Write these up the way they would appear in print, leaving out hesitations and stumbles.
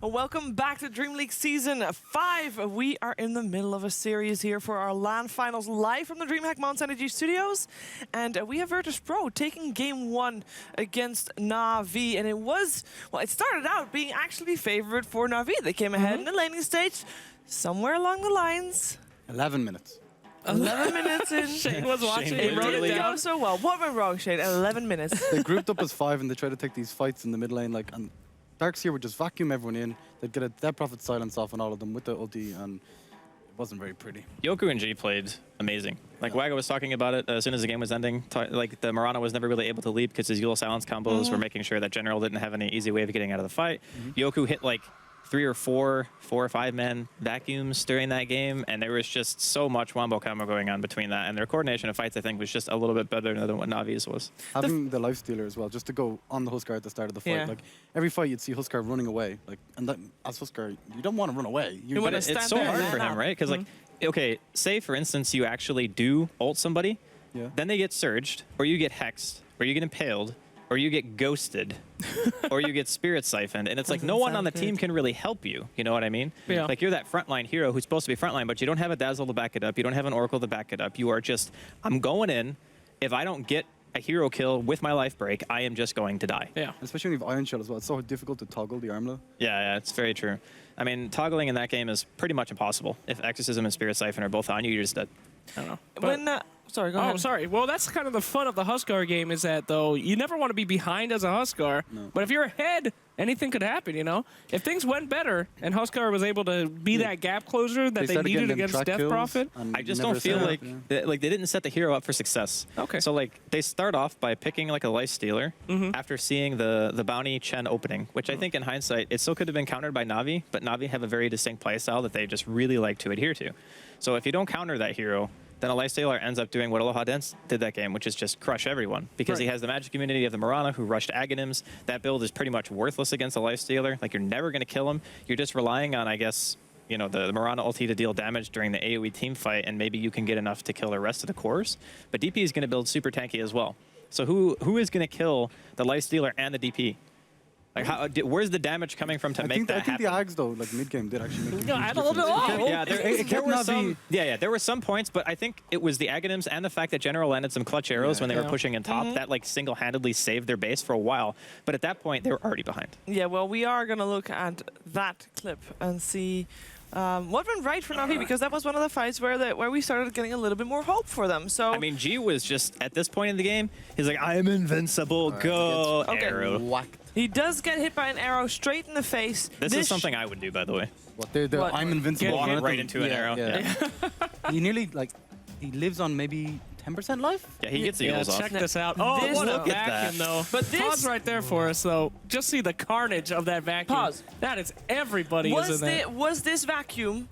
Welcome back to DreamLeague Season 5. We are in the middle of a series here for our LAN finals live from the DreamHack Mount Energy Studios. And we have Virtus Pro taking game 1 against Na'Vi. And it was, well, it started out being actually favored for Na'Vi. They came ahead in the laning stage, somewhere along the lines. 11 minutes. 11 minutes in. Shane was watching. It didn't go so well. What went wrong, Shane? 11 minutes. They grouped up as 5 and they tried to take these fights in the mid lane. Like, and Darkseer would just vacuum everyone in. They'd get a Dead Prophet silence off on all of them with the ulti, and it wasn't very pretty. Yoku and G played amazing. Like Wago was talking about it as soon as the game was ending. Like the Mirana was never really able to leap because his Yule silence combos were making sure that General didn't have any easy way of getting out of the fight. Yoku hit like 3 or 4 or 5 man vacuums during that game, and there was just so much wombo combo going on between that, and their coordination of fights I think was just a little bit better than what Navi's was. Having the life stealer as well, just to go on the Huskar at the start of the fight. Like every fight you'd see Huskar running away, like, and that, as Huskar you don't want to run away. But it's so hard for him, right? Because like, okay, say for instance you actually do ult somebody, then they get surged, or you get hexed, or you get impaled, or you get ghosted, or you get spirit siphoned, and it's like no one on the team can really help you. You know what I mean? Yeah. Like you're that frontline hero who's supposed to be frontline, but you don't have a Dazzle to back it up. You don't have an Oracle to back it up. You are just, I'm going in. If I don't get a hero kill with my life break, I am just going to die. Yeah. Especially when you have Iron Shell as well. It's so difficult to toggle the Armla. Yeah, it's very true. I mean, toggling in that game is pretty much impossible. If Exorcism and Spirit Siphon are both on you, you're just dead. I don't know. When, sorry, go ahead. Oh, sorry. Well, that's kind of the fun of the Huskar game is that, though, you never want to be behind as a Huskar. No. But if you're ahead, anything could happen, you know? If things went better and Huskar was able to be that gap closer that they needed against Death Prophet. I just don't feel like they didn't set the hero up for success. Okay. So, like, they start off by picking, like, a Life Stealer after seeing the Bounty Chen opening, which I think, in hindsight, it still could have been countered by Na'Vi, but Na'Vi have a very distinct playstyle that they just really like to adhere to. So if you don't counter that hero, then a Lifestealer ends up doing what Aloha Dance did that game, which is just crush everyone. Because he has the magic immunity of the Mirana, who rushed Aghanims. That build is pretty much worthless against a Lifestealer. Like, you're never going to kill him. You're just relying on, I guess, you know, the Mirana ulti to deal damage during the AoE team fight, and maybe you can get enough to kill the rest of the cores. But DP is going to build super tanky as well. So who is going to kill the Lifestealer and the DP? Like, where's the damage coming from to make that happen? I think the Ags, though, like mid-game, did actually make a huge difference. There were some points, but I think it was the Aghanims and the fact that General landed some clutch arrows when they were pushing in top that, like, single-handedly saved their base for a while. But at that point, they were already behind. Yeah, well, we are going to look at that clip and see what went right for Na'Vi, because that was one of the fights where we started getting a little bit more hope for them. So I mean, G was just, at this point in the game, he's like, I am invincible, go, arrow. Whacked. He does get hit by an arrow straight in the face. This is something I would do, by the way. What? I'm invincible. Walk right into an arrow. Yeah. He nearly, like, he lives on maybe 10% life? Yeah, he gets the Eagles off. Check this out. Oh, what a vacuum, though. But this, pause right there for us, though. Just see the carnage of that vacuum. Pause. That is everybody is in there. Was this vacuum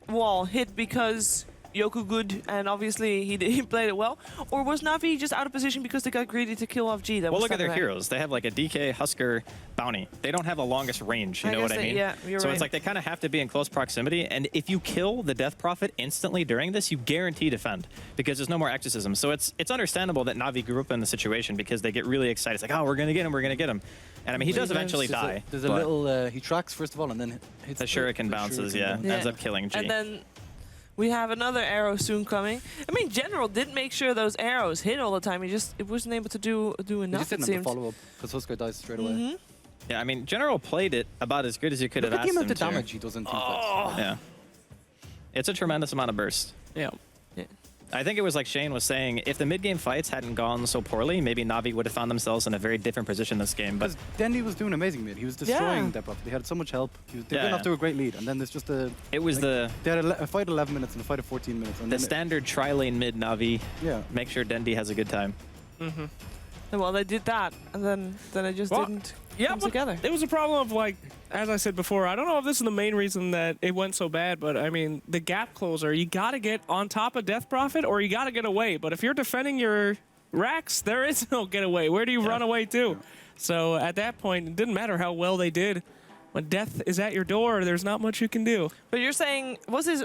wall hit because Yoku good and obviously he played it well, or was Na'Vi just out of position because they got greedy to kill off G? Well, look at their heroes. They have like a DK, Huskar, Bounty. They don't have the longest range, you know what I mean? Yeah, you're so right. it's like they kind of have to be in close proximity, and if you kill the Death Prophet instantly during this, you guarantee defend, because there's no more exorcism. So it's understandable that Na'Vi grew up in the situation because they get really excited. It's like, oh, we're going to get him, we're going to get him. And I mean, he does eventually die. There's a little, he tracks first of all, and then hits the Shuriken bounces, ends up killing G. And then we have another arrow soon coming. I mean, General did make sure those arrows hit all the time. It wasn't able to do enough, it seemed. Follow up because Huskar dies straight away. Yeah, I mean, General played it about as good as you could have asked him to. Look at the amount of damage he does in team fights. Yeah. It's a tremendous amount of burst. Yeah. I think it was like Shane was saying, if the mid-game fights hadn't gone so poorly, maybe Na'Vi would have found themselves in a very different position this game. But Dendy was doing amazing mid. He was destroying Death Prophet. They had so much help. They got off to a great lead, and then there's just a... It was they had a fight 11 minutes and a fight of 14 minutes. And the standard tri-lane mid Na'Vi. Yeah. Make sure Dendy has a good time. Well, they did that, and then it just didn't come together. It was a problem of, like, as I said before, I don't know if this is the main reason that it went so bad, but I mean, the gap closer, you got to get on top of Death Prophet or you got to get away. But if you're defending your racks, there is no get away. Where do you run away to? Yeah. So at that point, it didn't matter how well they did. When death is at your door, there's not much you can do. But you're saying, was this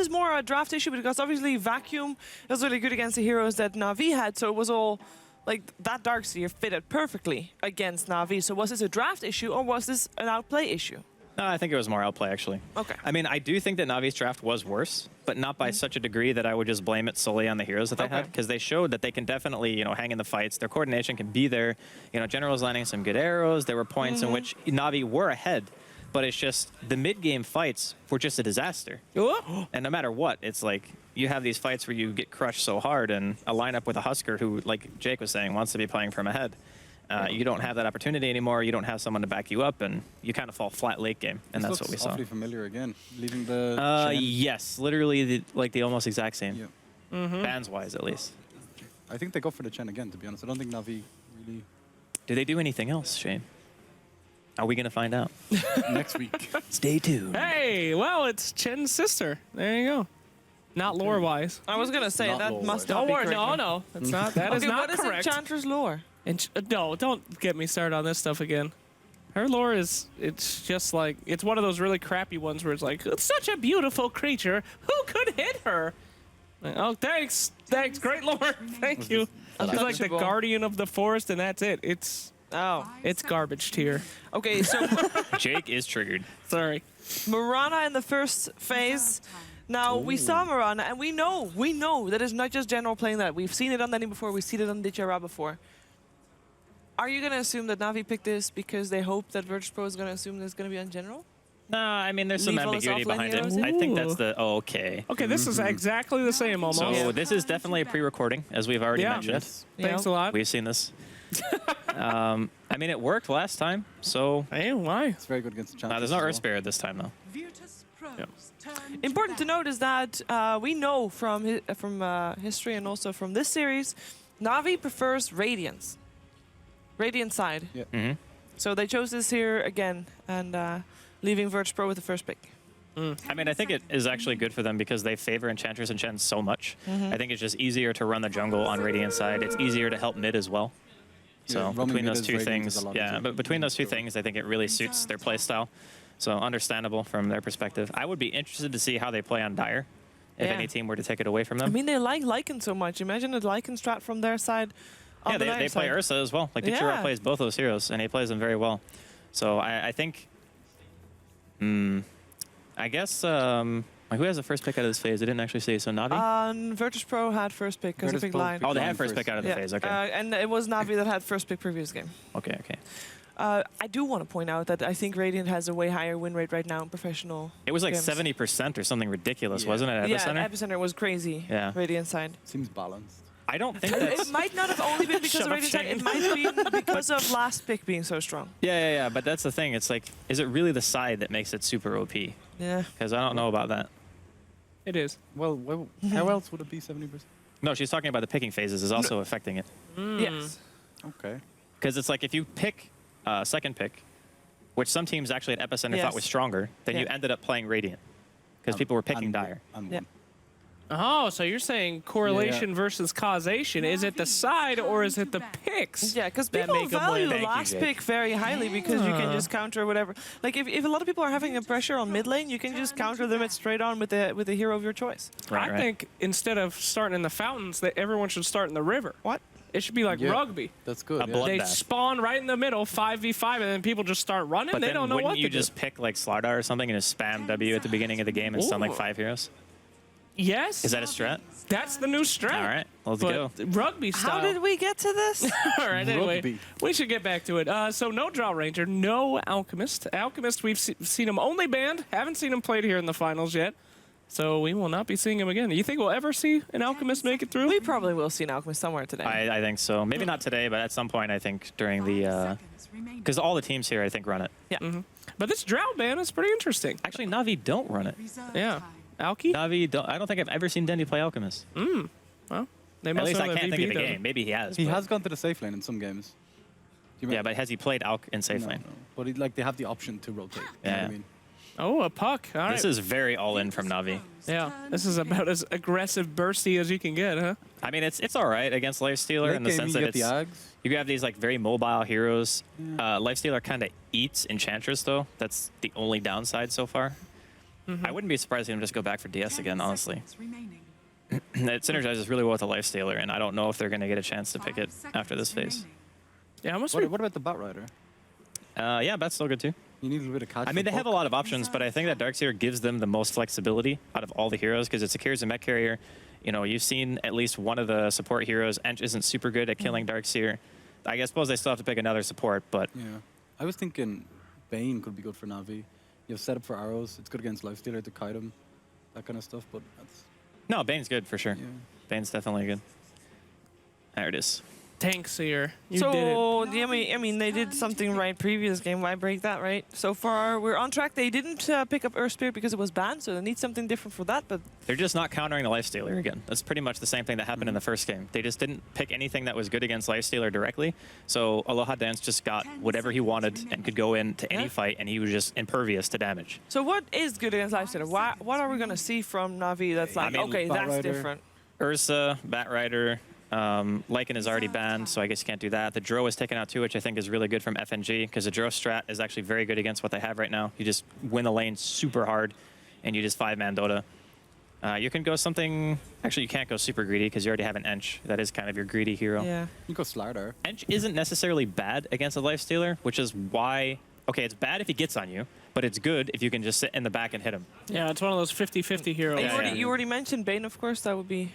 more a draft issue? Because obviously Vacuum was really good against the heroes that Na'Vi had, so it was all like that Darkseer fitted perfectly against Na'Vi. So was this a draft issue or was this an outplay issue? No, I think it was more outplay, actually. Okay. I mean, I do think that Navi's draft was worse, but not by such a degree that I would just blame it solely on the heroes that they had, because they showed that they can definitely, hang in the fights. Their coordination can be there. General was landing some good arrows. There were points in which Navi were ahead, but it's just the mid-game fights were just a disaster. And no matter what, it's like you have these fights where you get crushed so hard, and a lineup with a Husker who, like Jake was saying, wants to be playing from ahead. You don't have that opportunity anymore. You don't have someone to back you up, and you kind of fall flat late game, and that's what we saw. Awfully familiar again, leaving the chain. Yes, literally the almost exact same. Yeah. Bands-wise, at least. I think they go for the Chen again, to be honest. I don't think Navi really... Do they do anything else, Shane? Are we going to find out? Next week. Stay tuned. Hey, well, it's Chen's sister. There you go. Not lore-wise. I was gonna say Not that lore-wise. must not Don't be worry. correct. No, it's not. That is Okay, not what correct. is Enchantress lore? And no, don't get me started on this stuff again. Her lore is, it's just like, it's one of those really crappy ones where it's like, it's such a beautiful creature. Who could hit her? Like, oh, thanks. Great lore. Thank you. She's like the Untouchable. guardian of the forest, and that's it. It's garbage tier. Okay, so Jake is triggered. Sorry. Mirana in the first phase. Now, we saw Mirana, and we know that it's not just general playing that. We've seen it on Lenny before, we've seen it on DJRA before. Are you going to assume that Navi picked this because they hope that Virtus Pro is going to assume that it's going to be on general? No, I mean, there's some Leave all this ambiguity offlane behind it. heroes in? I think that's Ooh. the... Oh, okay. Okay, this is exactly the same almost. So this is definitely a pre-recording, as we've already Yeah. mentioned. Yes. Thanks a lot. We've seen this. I mean, it worked last time, so... Hey, why? It's very good against the Champions. there's no Earth Spirit this time, though. Important to note is that we know from history and also from this series, Navi prefers Radiance. Radiant side. Yeah. Mm-hmm. So they chose this here again, and leaving Virtus Pro with the first pick. I mean, I think it is actually good for them because they favor Enchantress and Chen so much. I think it's just easier to run the jungle on Radiant side. It's easier to help mid as well. So Yeah, roaming between mid those is two Radiant is things, a lot yeah, easier. but between those two things, I think it really suits their play style. So understandable from their perspective. I would be interested to see how they play on Dire if Yeah. any team were to take it away from them. I mean, they like Lycan so much. Imagine a Lycan strat from their side. Yeah, they play Ursa as well. Like, Picture Yeah. plays both those heroes, and he plays them very well. So I think... I guess... who has the first pick out of this phase? I didn't actually see. So Navi? Virtus Pro had first pick because of Virtus big Pro line. picked Oh, they line had first pick out of the Yeah. phase. Okay. And it was Navi that had first pick previous game. Okay. I do want to point out that I think Radiant has a way higher win rate right now in professional. It was like games. 70% or something ridiculous, Yeah. wasn't it, at Epicenter? Yeah, Epicenter was crazy. Yeah. Radiant side. Seems balanced. I don't think It that's... might not have only been because Shut of up, Radiant side. Shane. It might have been because of last pick being so strong. Yeah, but that's the thing. It's like, is it really the side that makes it super OP? Yeah. Because I don't know about that. It is. Well, how else would it be 70%? No, she's talking about the picking phases is also affecting it. Yes. Okay. Because it's like if you pick second pick, which some teams actually at Epicenter thought Yes. was stronger, then you Yeah. ended up playing Radiant. Because people were picking And- Dire. and Yeah. one. Oh, so you're saying correlation versus causation. Is it the side or is it the picks? Yeah, because that people make 'em value win? Thank you, last Jake. pick very highly because you can just counter whatever. Like if a lot of people are having a pressure on mid lane, you can just counter them straight on with the hero of your choice. I think instead of starting in the fountains, that everyone should start in the river. What? It should be like Yeah. rugby. That's good. A yeah. blood- They Bloodbath. spawn right in the middle, 5v5, and then people just start running. But They then don't know wouldn't what you to just do. pick like Slardar or something and just spam W at the beginning of the game and stun like Ooh. 5 heroes? Yes, Is that a strat? that's the new strat. All right, let's go. But rugby style. How did we get to this? All right, anyway, Rugby. we should get back to it. So no Draw Ranger, no Alchemist. Alchemist, we've seen him only banned. Haven't seen him played here in the finals yet. So we will not be seeing him again. You think we'll ever see an Alchemist make it through? We probably will see an Alchemist somewhere today. I think so. Maybe not today, but at some point, I think during the... Because all the teams here, I think, run it. But this Drought ban is pretty interesting. Actually, Navi don't run it. Yeah. Alki? Navi don't... I don't think I've ever seen Dendy play Alchemist. Well, they At must least know I that can't VP think of the doesn't. game. Maybe he has. He but- has gone to the safe lane in some games. Do you Yeah, but has he played Alch in safe no, lane? no. But they have the option to rotate. You know what Yeah. I mean? Oh, a puck. All right. This is very all-in from Navi. Yeah, this is about as aggressive bursty as you can get, huh? I mean, it's all right against Lifestealer Late in the game, sense you that get the it's... Ags. You have these like very mobile heroes. Lifestealer kind of eats Enchantress though. That's the only downside so far. I wouldn't be surprised if him just go back for DS again, honestly. It synergizes really well with the Lifestealer, and I don't know if they're going to get a chance to pick it after this phase. Yeah, almost. What about the Bat Rider? Yeah, that's still good too. You need a little bit of catch. I mean, for they have a poke. lot of options, but I think that Darkseer gives them the most flexibility out of all the heroes because it secures a mech carrier. You know, you've seen at least one of the support heroes. Ench isn't super good at killing Darkseer. I suppose they still have to pick another support, but Yeah. I was thinking Bane could be good for Na'Vi. You have setup for arrows. It's good against Lifestealer to kite him, that kind of stuff. But that's no, Bane's good for sure. yeah. Bane's definitely good. There it is. Tanks here. You did it. So, I mean, they did something right previous game. Why break that, right? So far, we're on track. They didn't pick up Earth Spirit because it was banned, so they need something different for that. But They're just not countering the Lifestealer again. That's pretty much the same thing that happened in the first game. They just didn't pick anything that was good against Lifestealer directly. So Aloha Dance just got whatever he wanted and could go into any fight, and he was just impervious to damage. so what is good against Lifestealer? What are we gonna see from Na'Vi that's like, mean, okay, Bat that's Rider. different? Ursa, Batrider, Lycan is already banned, so I guess you can't do that. The Dro is taken out too, which I think is really good from FNG, because the Dro strat is actually very good against what they have right now. You just win the lane super hard, and you just 5-man Dota. You can go something... Actually, you can't go super greedy, because you already have an Ench. That is kind of your greedy hero. Yeah. You go Slardar. Ench isn't necessarily bad against a Lifestealer, which is why... Okay, it's bad if he gets on you, but it's good if you can just sit in the back and hit him. Yeah, it's one of those 50-50 heroes. And Yeah, you already mentioned Bane, of course. That would be.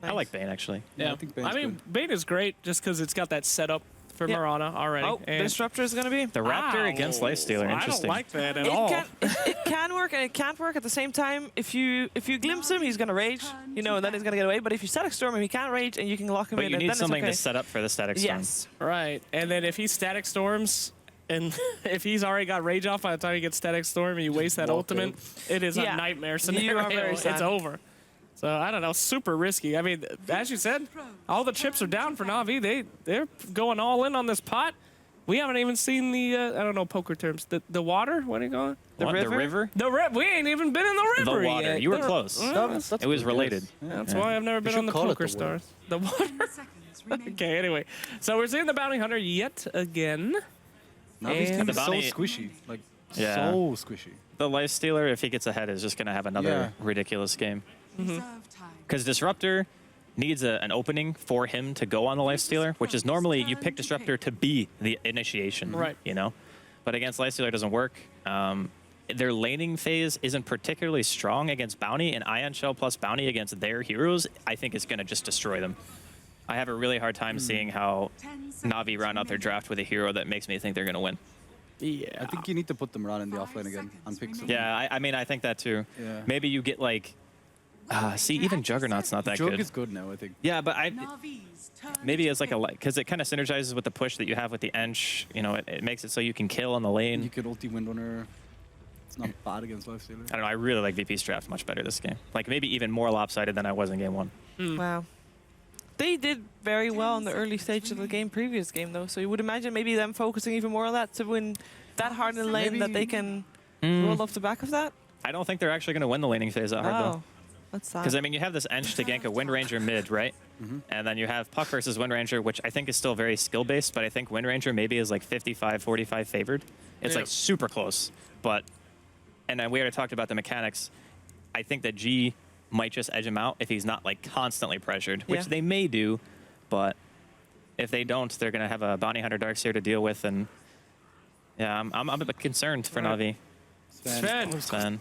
Nice. I like Bane, actually. Yeah, I think Bane's mean, good. Bane is great just because it's got that setup for Yeah. Marana already. Oh, the and Disruptor is gonna be. The Raptor Ow. against Lifestealer, I interesting. don't like that at It all. it can work and it can't work at the same time. If you glimpse him, he's gonna rage, you know, and then he's gonna get away. But if you static storm him, he can't rage, and you can lock him But in. you and need then something it's to set up for the static storm. Yes. Right, and then if he static storms, and if he's already got rage off by the time he gets static storm, and you waste that walk ultimate, it is Yeah. a nightmare You scenario. are very sad. It's over. So I don't know, super risky. I mean, as you said, all the chips are down for Na'Vi. They're going all in on this pot. We haven't even seen the I don't know poker terms. The water. What are you going? What, river? The river? We ain't even been in the The river water. yet. You were The- close. That's It was good, related. yes. Yeah. That's why I've never been should on the call it poker the water. stars. The water. Okay, anyway. So we're seeing the bounty hunter yet again. Na'Vi's And team the is so bounty- squishy. Like, Yeah. so squishy. The Lifestealer, if he gets ahead, is just going to have another Yeah. ridiculous game. Because Disruptor needs an opening for him to go on the Lifestealer, which is normally you pick Disruptor to be the initiation, Right. you know? But against Lifestealer, it doesn't work. Their laning phase isn't particularly strong against Bounty, and Ion Shell plus Bounty against their heroes, I think is going to just destroy them. I have a really hard time seeing how Na'Vi round out their draft with a hero that makes me think they're going to win. Yeah. I think you need to put them around in the offlane again and pick some. Yeah, I mean, I think that too. Yeah. Maybe you get like... see, even Juggernaut's not that Jug good. is good now, I think. Yeah, but maybe as like a because it kind of synergizes with the push that you have with the Ench. You know, it makes it so you can kill on the You lane. could ulti Windrunner. It's not bad against Lifestealer. I don't know. I really like VP's draft much better this game. Like maybe even more lopsided than I was in game one. Wow. They did very well in the early stage of the game, previous game though. So you would imagine maybe them focusing even more on that to win that hard in the lane that they can roll off the back of that. I don't think they're actually going to win the laning phase that hard though. Oh, that's sad. Because I mean, you have this Ench to gank a Wind Ranger mid, right? And then you have Puck versus Wind Ranger, which I think is still very skill based, but I think Wind Ranger maybe is like 55-45 favored. It's Yeah. like super close, but and then we already talked about the mechanics. I think that G might just edge him out if he's not like constantly pressured, which Yeah. they may do, but if they don't, they're gonna have a Bounty Hunter Darkseer to deal with, and yeah, I'm a bit concerned for Right. Na'Vi. Sven. Sven.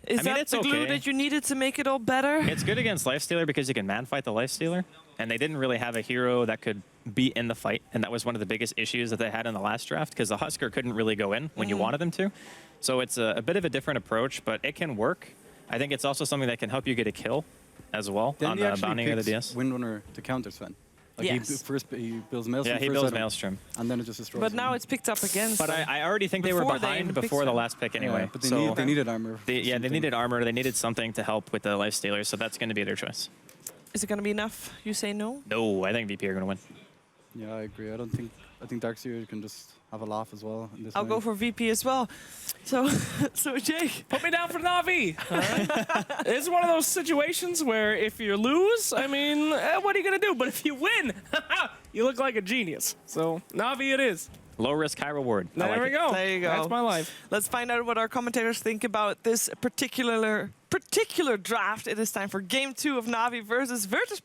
Is I mean, that it's the glue okay. that you needed to make it all better? It's good against Lifestealer because you can man fight the Lifestealer, and they didn't really have a hero that could be in the fight, and that was one of the biggest issues that they had in the last draft because the Husker couldn't really go in when you wanted him to. So it's a bit of a different approach, but it can work. I think it's also something that can help you get a kill as well Then on he the actually Bounty or the picks DS. Windrunner to counter Sven. Like Yes. he builds Maelstrom Yeah, he first builds item, Maelstrom. and then it just destroys But him. now it's picked up again. But so- I already think they were Before they behind even picked before the Sven. last pick Yeah, anyway. but they, So they needed armor. they something. needed armor. They needed something to help with the Lifestealers, so that's going to be their choice. Is it going to be enough? You say no? No, I think VP are going to win. Yeah, I agree. I think Darkseer can just have a laugh as well. In this I'll lane. go for VP as well. So, so Jake. Put me down for Na'Vi. It's one of those situations where if you lose, I mean, what are you going to do? But if you win, you look like a genius. So Na'Vi it is. Low risk, high reward. I There like we it. go. There you go. That's my life. Let's find out what our commentators think about this particular draft. It is time for Game 2 of Na'Vi versus Virtus